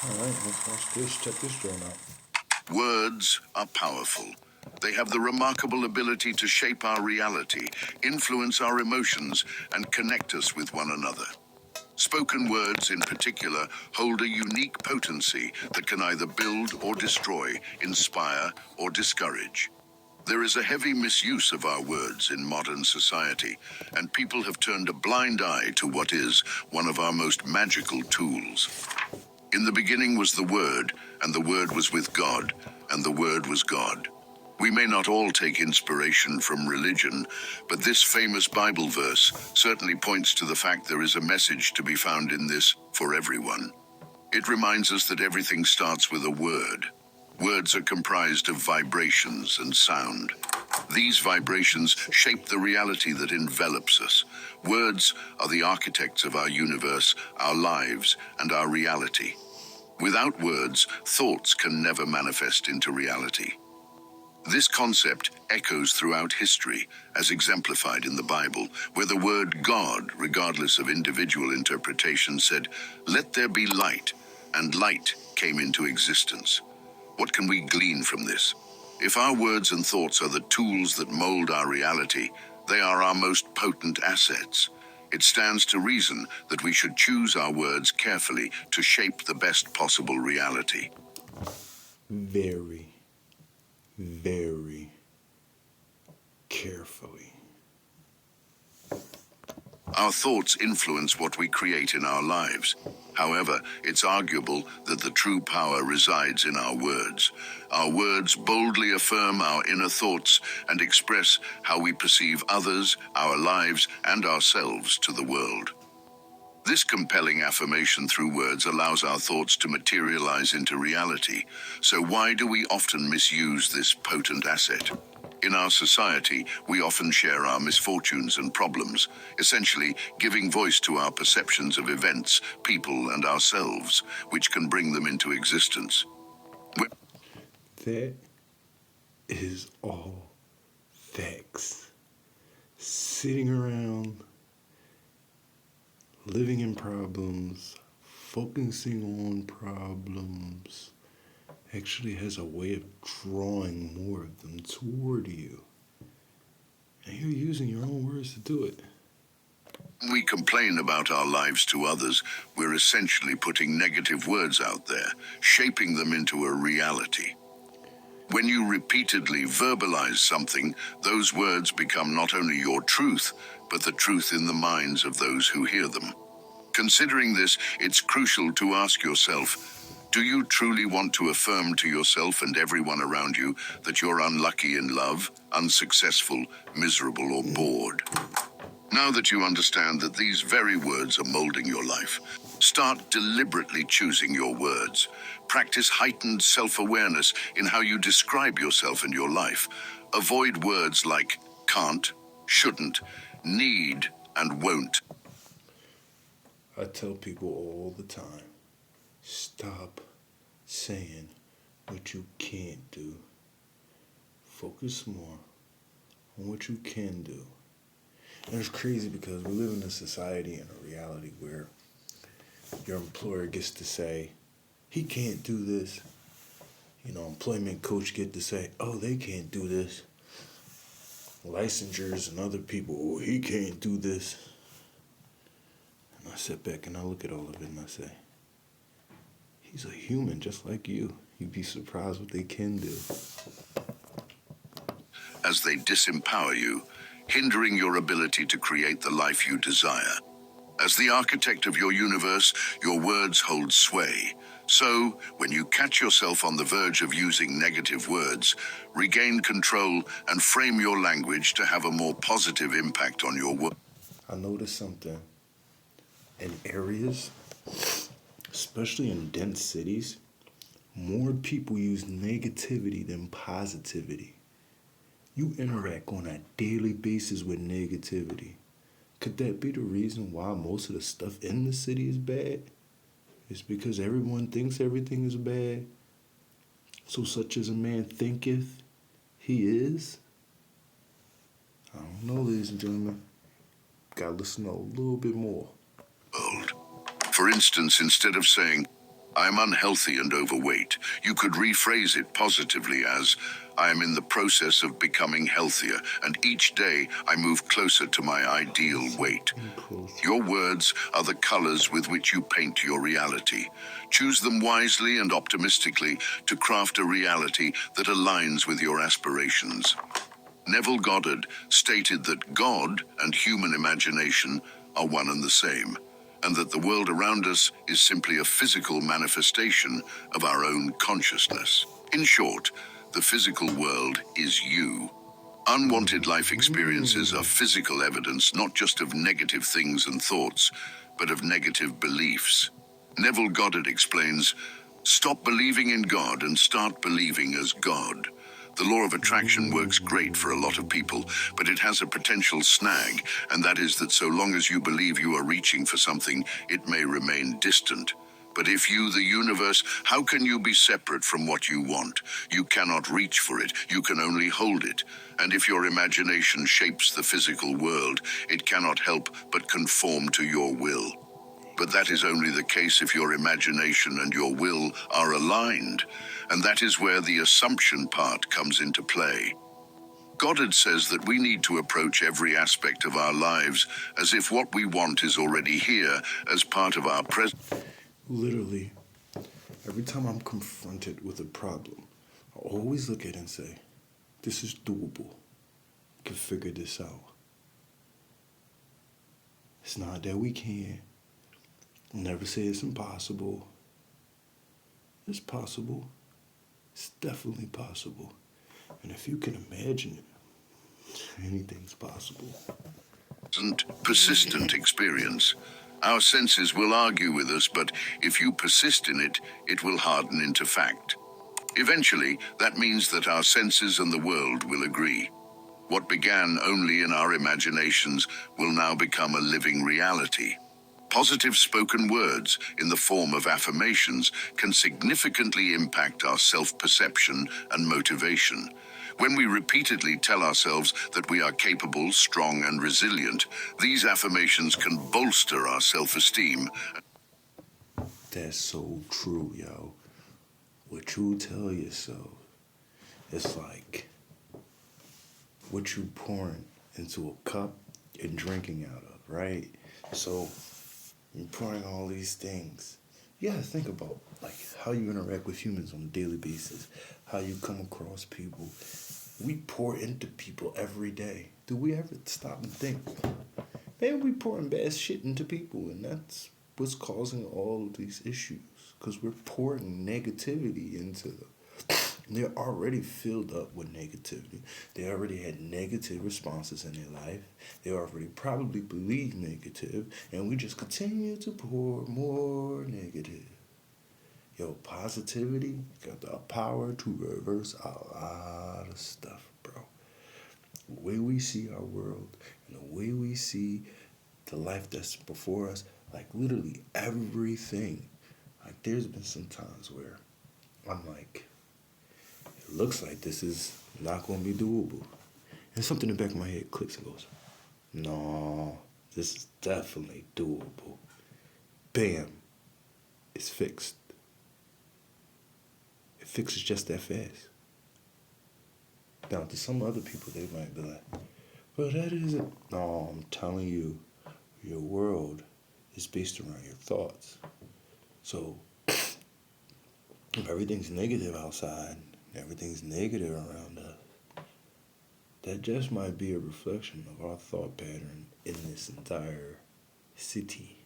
All right, let's watch this. Check this drone out. Words are powerful. They have the remarkable ability to shape our reality, influence our emotions, and connect us with one another. Spoken words, in particular, hold a unique potency that can either build or destroy, inspire or discourage. There is a heavy misuse of our words in modern society, and people have turned a blind eye to what is one of our most magical tools. In the beginning was the Word, and the Word was with God, and the Word was God. We may not all take inspiration from religion, but this famous Bible verse certainly points to the fact there is a message to be found in this for everyone. It reminds us that everything starts with a word. Words are comprised of vibrations and sound. These vibrations shape the reality that envelops us. Words are the architects of our universe, our lives, and our reality. Without words, thoughts can never manifest into reality. This concept echoes throughout history, as exemplified in the Bible, where the word God, regardless of individual interpretation, said, "Let there be light," and light came into existence. What can we glean from this? If our words and thoughts are the tools that mold our reality, they are our most potent assets. It stands to reason that we should choose our words carefully to shape the best possible reality. Very, very carefully. Our thoughts influence what we create in our lives. However, it's arguable that the true power resides in our words. Our words boldly affirm our inner thoughts and express how we perceive others, our lives, and ourselves to the world. This compelling affirmation through words allows our thoughts to materialize into reality. So why do we often misuse this potent asset? In our society, we often share our misfortunes and problems, essentially giving voice to our perceptions of events, people, and ourselves, which can bring them into existence. That is all facts. Sitting around, living in problems, focusing on problems, actually has a way of drawing more of them toward you. And you're using your own words to do it. When we complain about our lives to others, we're essentially putting negative words out there, shaping them into a reality. When you repeatedly verbalize something, those words become not only your truth, but the truth in the minds of those who hear them. Considering this, it's crucial to ask yourself, do you truly want to affirm to yourself and everyone around you that you're unlucky in love, unsuccessful, miserable, or bored? Now that you understand that these very words are molding your life, start deliberately choosing your words. Practice heightened self-awareness in how you describe yourself and your life. Avoid words like can't, shouldn't, need, and won't. I tell people all the time, stop saying what you can't do. Focus more on what you can do. And it's crazy because we live in a society and a reality where your employer gets to say, he can't do this. Employment coach get to say, oh, they can't do this. Licensures and other people, oh, he can't do this. And I sit back and I look at all of it and I say, he's a human just like you. You'd be surprised what they can do. As they disempower you, hindering your ability to create the life you desire. As the architect of your universe, your words hold sway. So, when you catch yourself on the verge of using negative words, regain control and frame your language to have a more positive impact on your work. I noticed something. In areas, especially in dense cities, more people use negativity than positivity. You interact on a daily basis with negativity. Could that be the reason why most of the stuff in the city is bad? It's because everyone thinks everything is bad. So such as a man thinketh, he is. I don't know, ladies and gentlemen. Gotta listen a little bit more. For instance, instead of saying, I'm unhealthy and overweight. You could rephrase it positively as, I am in the process of becoming healthier, and each day I move closer to my ideal weight. Your words are the colors with which you paint your reality. Choose them wisely and optimistically to craft a reality that aligns with your aspirations. Neville Goddard stated that God and human imagination are one and the same, and that the world around us is simply a physical manifestation of our own consciousness. In short, the physical world is you. Unwanted life experiences are physical evidence not just of negative things and thoughts, but of negative beliefs. Neville Goddard explains, stop believing in God and start believing as God. The law of attraction works great for a lot of people, but it has a potential snag, and that is that so long as you believe you are reaching for something, it may remain distant. But if you, the universe, how can you be separate from what you want? You cannot reach for it, you can only hold it. And if your imagination shapes the physical world, it cannot help but conform to your will. But that is only the case if your imagination and your will are aligned, and that is where the assumption part comes into play. Goddard says that we need to approach every aspect of our lives as if what we want is already here as part of our present. Literally, every time I'm confronted with a problem, I always look at it and say, this is doable. I can figure this out. It's not that we can't. Never say it's impossible. It's possible. It's definitely possible. And if you can imagine it, anything's possible. Persistent experience. Our senses will argue with us, but if you persist in it, it will harden into fact. Eventually, that means that our senses and the world will agree. What began only in our imaginations will now become a living reality. Positive spoken words in the form of affirmations can significantly impact our self-perception and motivation. When we repeatedly tell ourselves that we are capable, strong, and resilient, these affirmations can bolster our self-esteem. That's so true, yo. What you tell yourself, it's like what you pouring into a cup and drinking out of, right? So you're pouring all these things. You gotta think about like how you interact with humans on a daily basis, how you come across people. We pour into people every day. Do we ever stop and think? Maybe we pouring bad shit into people, and that's what's causing all of these issues. Because we're pouring negativity into them. They're already filled up with negativity. They already had negative responses in their life. They already probably believe negative, and we just continue to pour more negative. Yo, positivity got the power to reverse a lot of stuff, bro. The way we see our world and the way we see the life that's before us, like literally everything. Like there's been some times where I'm like, it looks like this is not going to be doable. And something in the back of my head clicks and goes, no, this is definitely doable. Bam, it's fixed. It fixes just that fast. Now, to some other people, they might be like, well, that isn't. No, I'm telling you, your world is based around your thoughts. So, if everything's negative outside, everything's negative around us, that just might be a reflection of our thought pattern in this entire city.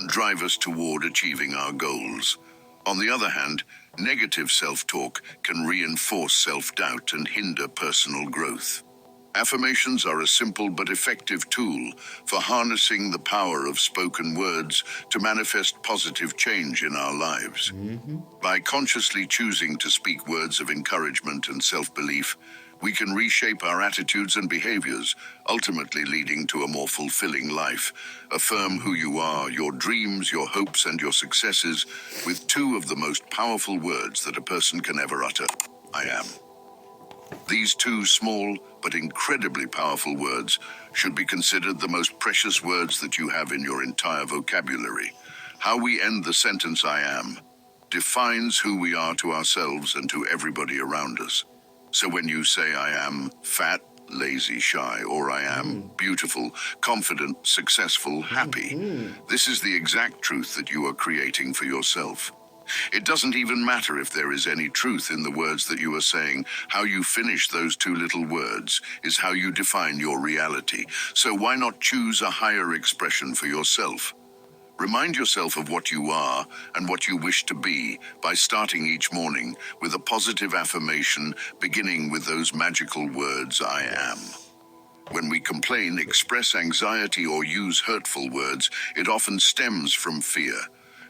Drive us toward achieving our goals. On the other hand, negative self-talk can reinforce self-doubt and hinder personal growth. Affirmations are a simple but effective tool for harnessing the power of spoken words to manifest positive change in our lives. By consciously choosing to speak words of encouragement and self-belief, we can reshape our attitudes and behaviors, ultimately leading to a more fulfilling life. Affirm who you are, your dreams, your hopes, and your successes with two of the most powerful words that a person can ever utter. I am. These two small but incredibly powerful words should be considered the most precious words that you have in your entire vocabulary. How we end the sentence I am defines who we are to ourselves and to everybody around us. So when you say I am fat, lazy, shy, or I am beautiful, confident, successful, happy, this is the exact truth that you are creating for yourself. It doesn't even matter if there is any truth in the words that you are saying. How you finish those two little words is how you define your reality. So why not choose a higher expression for yourself? Remind yourself of what you are and what you wish to be by starting each morning with a positive affirmation, beginning with those magical words, I am. When we complain, express anxiety, or use hurtful words, it often stems from fear.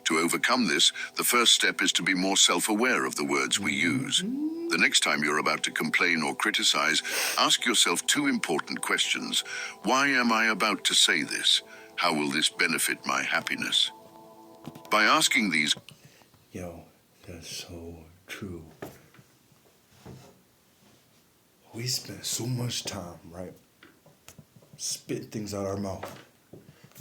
To overcome this, the first step is to be more self-aware of the words we use. The next time you're about to complain or criticize, ask yourself two important questions. Why am I about to say this? How will this benefit my happiness? By asking these... Yo, that's so true. We spend so much time, right, spit things out our mouth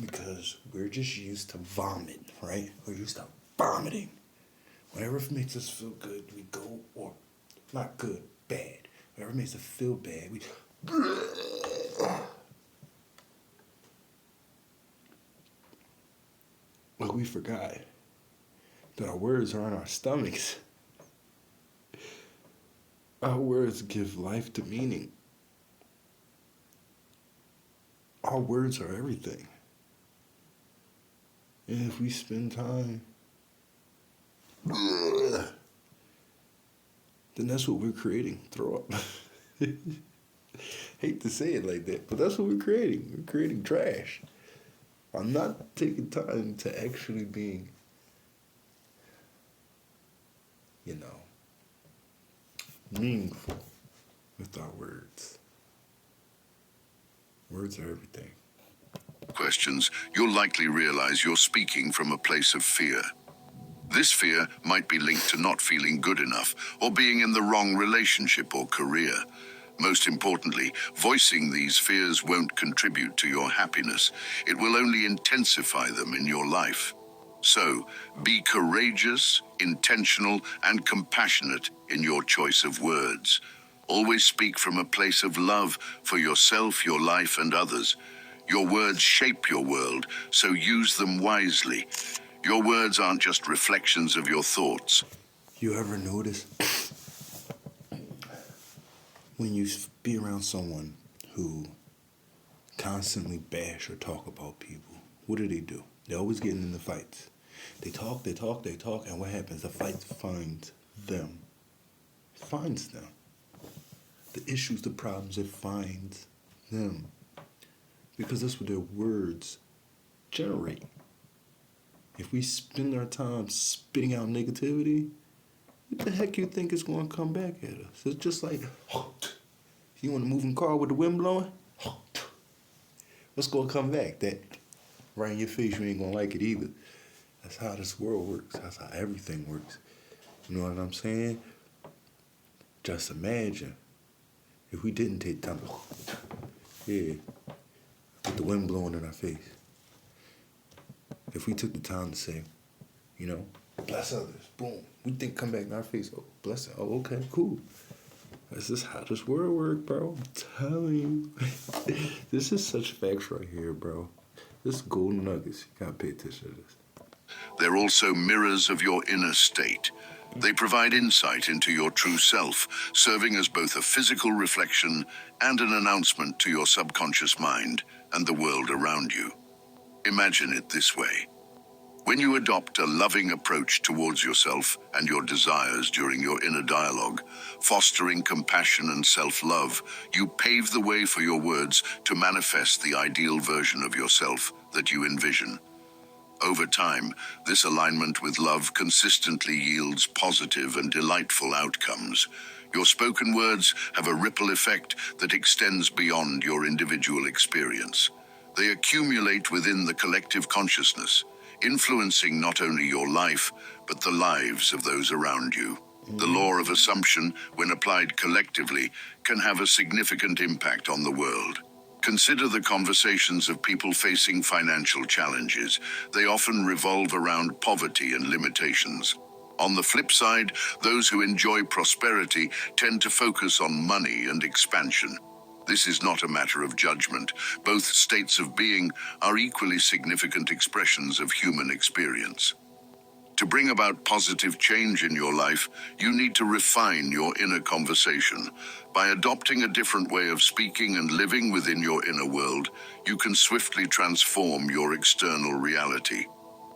because we're just used to vomit, right? We're used to vomiting. Whatever makes us feel good, we go, or not good, bad. Whatever makes us feel bad, we... But we forgot that our words are in our stomachs. Our words give life to meaning. Our words are everything. And if we spend time, then that's what we're creating. Throw up. Hate to say it like that, but that's what we're creating. We're creating trash. I'm not taking time to actually be, meaningful with our words. Words are everything. questions, you'll likely realize you're speaking from a place of fear. This fear might be linked to not feeling good enough or being in the wrong relationship or career. Most importantly, voicing these fears won't contribute to your happiness. It will only intensify them in your life. So, be courageous, intentional, and compassionate in your choice of words. Always speak from a place of love for yourself, your life, and others. Your words shape your world, so use them wisely. Your words aren't just reflections of your thoughts. You ever notice when you be around someone who constantly bash or talk about people, what do? They're always getting into fights. They talk, and what happens? The fight finds them. It finds them. The issues, the problems, it finds them. Because that's what their words generate. If we spend our time spitting out negativity, what the heck you think is going to come back at us? It's just like, you want a moving car with the wind blowing? What's going to come back? That right in your face, you ain't going to like it either. That's how this world works. That's how everything works. You know what I'm saying? Just imagine if we didn't take time, with the wind blowing in our face. If we took the time to say, bless others, boom, we think come back in our face, oh, bless it, oh, okay, cool. This is how this world works, bro. I'm telling you. This is such facts right here, bro. This is golden nuggets. You gotta pay attention to this. They're also mirrors of your inner state. They provide insight into your true self, serving as both a physical reflection and an announcement to your subconscious mind and the world around you. Imagine it this way. When you adopt a loving approach towards yourself and your desires during your inner dialogue, fostering compassion and self-love, you pave the way for your words to manifest the ideal version of yourself that you envision. Over time, this alignment with love consistently yields positive and delightful outcomes. Your spoken words have a ripple effect that extends beyond your individual experience. They accumulate within the collective consciousness, influencing not only your life, but the lives of those around you. The law of assumption, when applied collectively, can have a significant impact on the world. Consider the conversations of people facing financial challenges. They often revolve around poverty and limitations. On the flip side, those who enjoy prosperity tend to focus on money and expansion. This is not a matter of judgment. Both states of being are equally significant expressions of human experience. To bring about positive change in your life, you need to refine your inner conversation. By adopting a different way of speaking and living within your inner world, you can swiftly transform your external reality.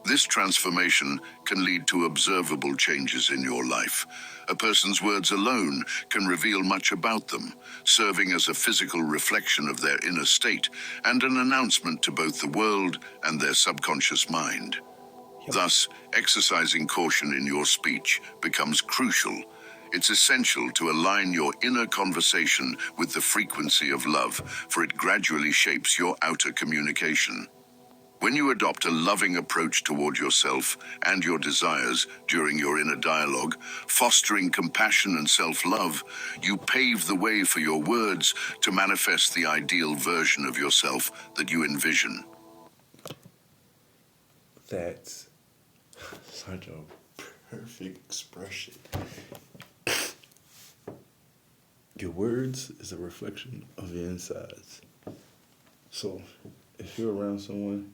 This transformation can lead to observable changes in your life. A person's words alone can reveal much about them, serving as a physical reflection of their inner state and an announcement to both the world and their subconscious mind. Thus, exercising caution in your speech becomes crucial. It's essential to align your inner conversation with the frequency of love, for it gradually shapes your outer communication. When you adopt a loving approach toward yourself and your desires during your inner dialogue, fostering compassion and self-love, you pave the way for your words to manifest the ideal version of yourself that you envision. That's such a perfect expression. Your words is a reflection of your insides. So, if you're around someone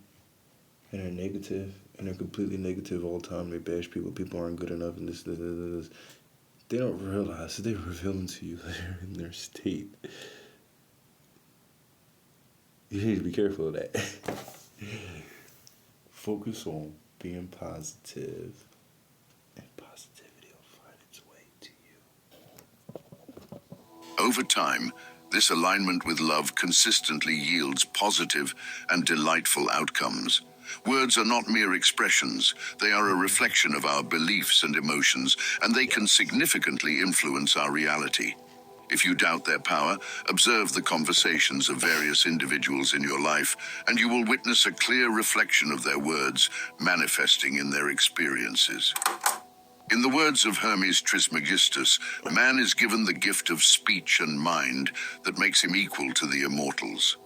and they're negative, and they're completely negative all the time, they bash people aren't good enough, and this, they don't realize that they're revealing to you that they're in their state. You need to be careful of that. Focus on being positive, and positivity will find its way to you. Over time, this alignment with love consistently yields positive and delightful outcomes. Words are not mere expressions, they are a reflection of our beliefs and emotions, and they can significantly influence our reality. If you doubt their power, observe the conversations of various individuals in your life, and you will witness a clear reflection of their words manifesting in their experiences. In the words of Hermes Trismegistus, man is given the gift of speech and mind that makes him equal to the immortals.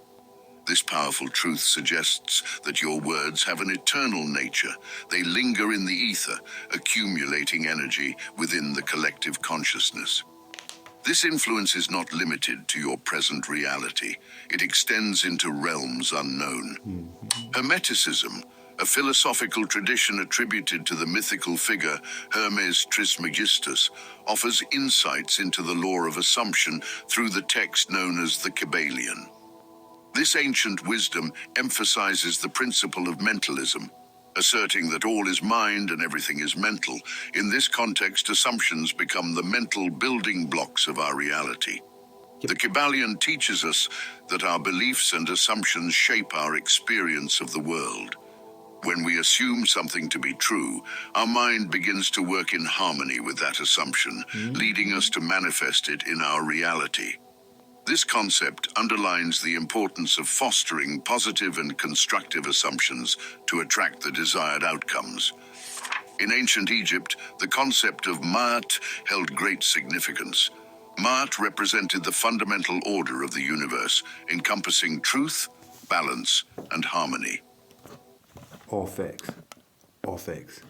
This powerful truth suggests that your words have an eternal nature. They linger in the ether, accumulating energy within the collective consciousness. This influence is not limited to your present reality. It extends into realms unknown. Hermeticism, a philosophical tradition attributed to the mythical figure Hermes Trismegistus, offers insights into the law of assumption through the text known as the Kybalion. This ancient wisdom emphasizes the principle of mentalism, asserting that all is mind and everything is mental. In this context, assumptions become the mental building blocks of our reality. The Kybalion teaches us that our beliefs and assumptions shape our experience of the world. When we assume something to be true, our mind begins to work in harmony with that assumption, leading us to manifest it in our reality. This concept underlines the importance of fostering positive and constructive assumptions to attract the desired outcomes. In ancient Egypt, the concept of Ma'at held great significance. Ma'at represented the fundamental order of the universe, encompassing truth, balance, and harmony. All facts. All facts.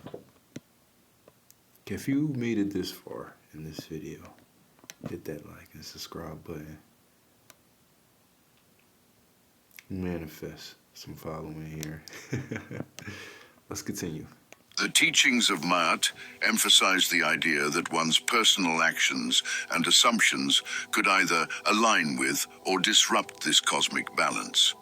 If you made it this far in this video, hit that like and subscribe button. Manifest some following here. Let's continue. The teachings of Ma'at emphasize the idea that one's personal actions and assumptions could either align with or disrupt this cosmic balance.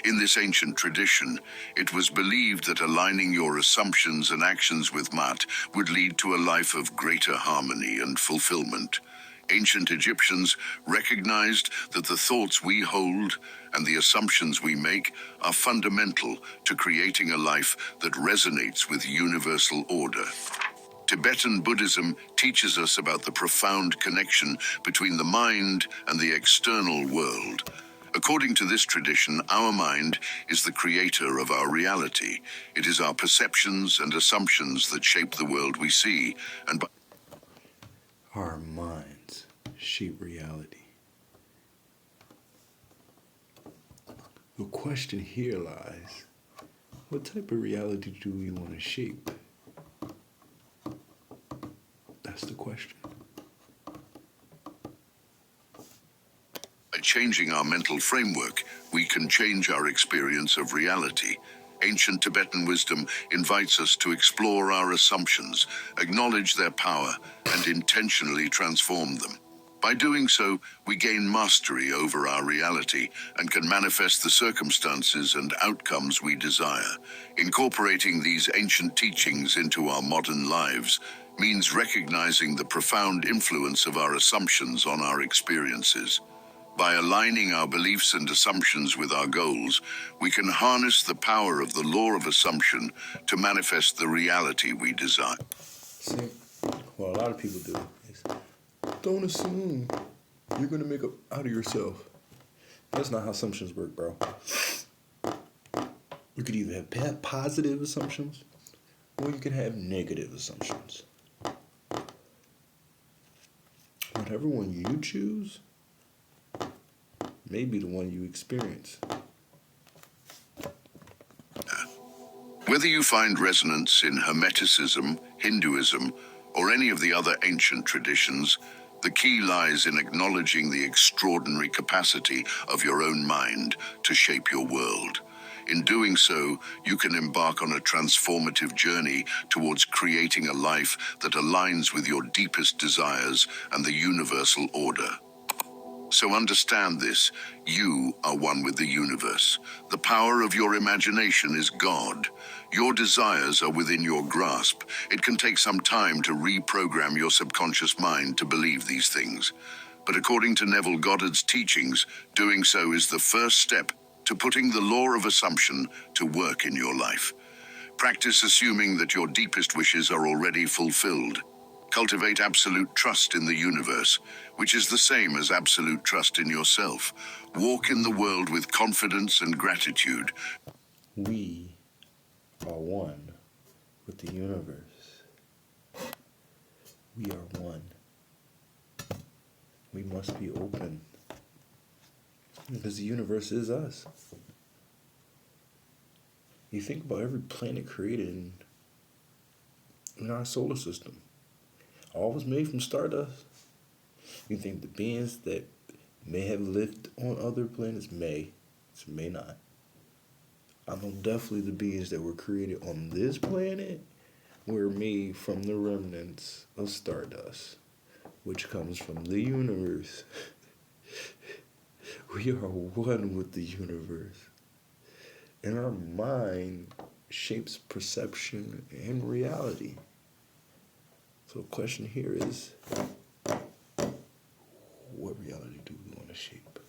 In this ancient tradition, it was believed that aligning your assumptions and actions with Ma'at would lead to a life of greater harmony and fulfillment. Ancient Egyptians recognized that the thoughts we hold and the assumptions we make are fundamental to creating a life that resonates with universal order. Tibetan Buddhism teaches us about the profound connection between the mind and the external world. According to this tradition, our mind is the creator of our reality. It is our perceptions and assumptions that shape the world we see, and by Our minds shape reality. The question here lies, what type of reality do we want to shape? That's the question. By changing our mental framework, we can change our experience of reality. Ancient Tibetan wisdom invites us to explore our assumptions, acknowledge their power, and intentionally transform them. By doing so, we gain mastery over our reality and can manifest the circumstances and outcomes we desire. Incorporating these ancient teachings into our modern lives means recognizing the profound influence of our assumptions on our experiences. By aligning our beliefs and assumptions with our goals, we can harness the power of the law of assumption to manifest the reality we desire. See, what a lot of people do is don't assume you're going to make it out of yourself. That's not how assumptions work, bro. You could either have positive assumptions or you can have negative assumptions. Whatever one you choose may be the one you experience. Whether you find resonance in Hermeticism, Hinduism, or any of the other ancient traditions, the key lies in acknowledging the extraordinary capacity of your own mind to shape your world. In doing so, you can embark on a transformative journey towards creating a life that aligns with your deepest desires and the universal order. So understand this, you are one with the universe. The power of your imagination is God. Your desires are within your grasp. It can take some time to reprogram your subconscious mind to believe these things. But according to Neville Goddard's teachings, doing so is the first step to putting the law of assumption to work in your life. Practice assuming that your deepest wishes are already fulfilled. Cultivate absolute trust in the universe, which is the same as absolute trust in yourself. Walk in the world with confidence and gratitude. We are one with the universe. We are one. We must be open because the universe is us. You think about every planet created in our solar system. All was made from stardust. You think the beings that may have lived on other planets may not. I know definitely the beings that were created on this planet were made from the remnants of stardust, which comes from the universe. We are one with the universe. And our mind shapes perception and reality. So the question here is, what reality do we want to shape?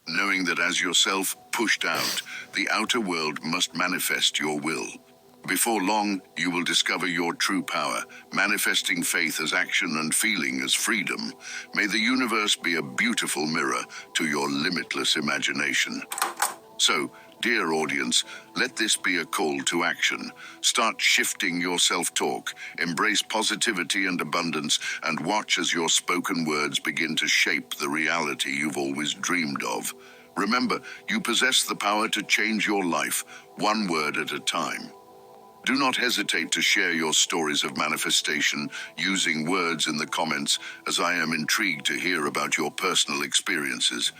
Knowing that as yourself pushed out, the outer world must manifest your will. Before long, you will discover your true power, manifesting faith as action and feeling as freedom. May the universe be a beautiful mirror to your limitless imagination. So, dear audience, let this be a call to action. Start shifting your self-talk, embrace positivity and abundance, and watch as your spoken words begin to shape the reality you've always dreamed of. Remember, you possess the power to change your life, one word at a time. Do not hesitate to share your stories of manifestation using words in the comments, as I am intrigued to hear about your personal experiences.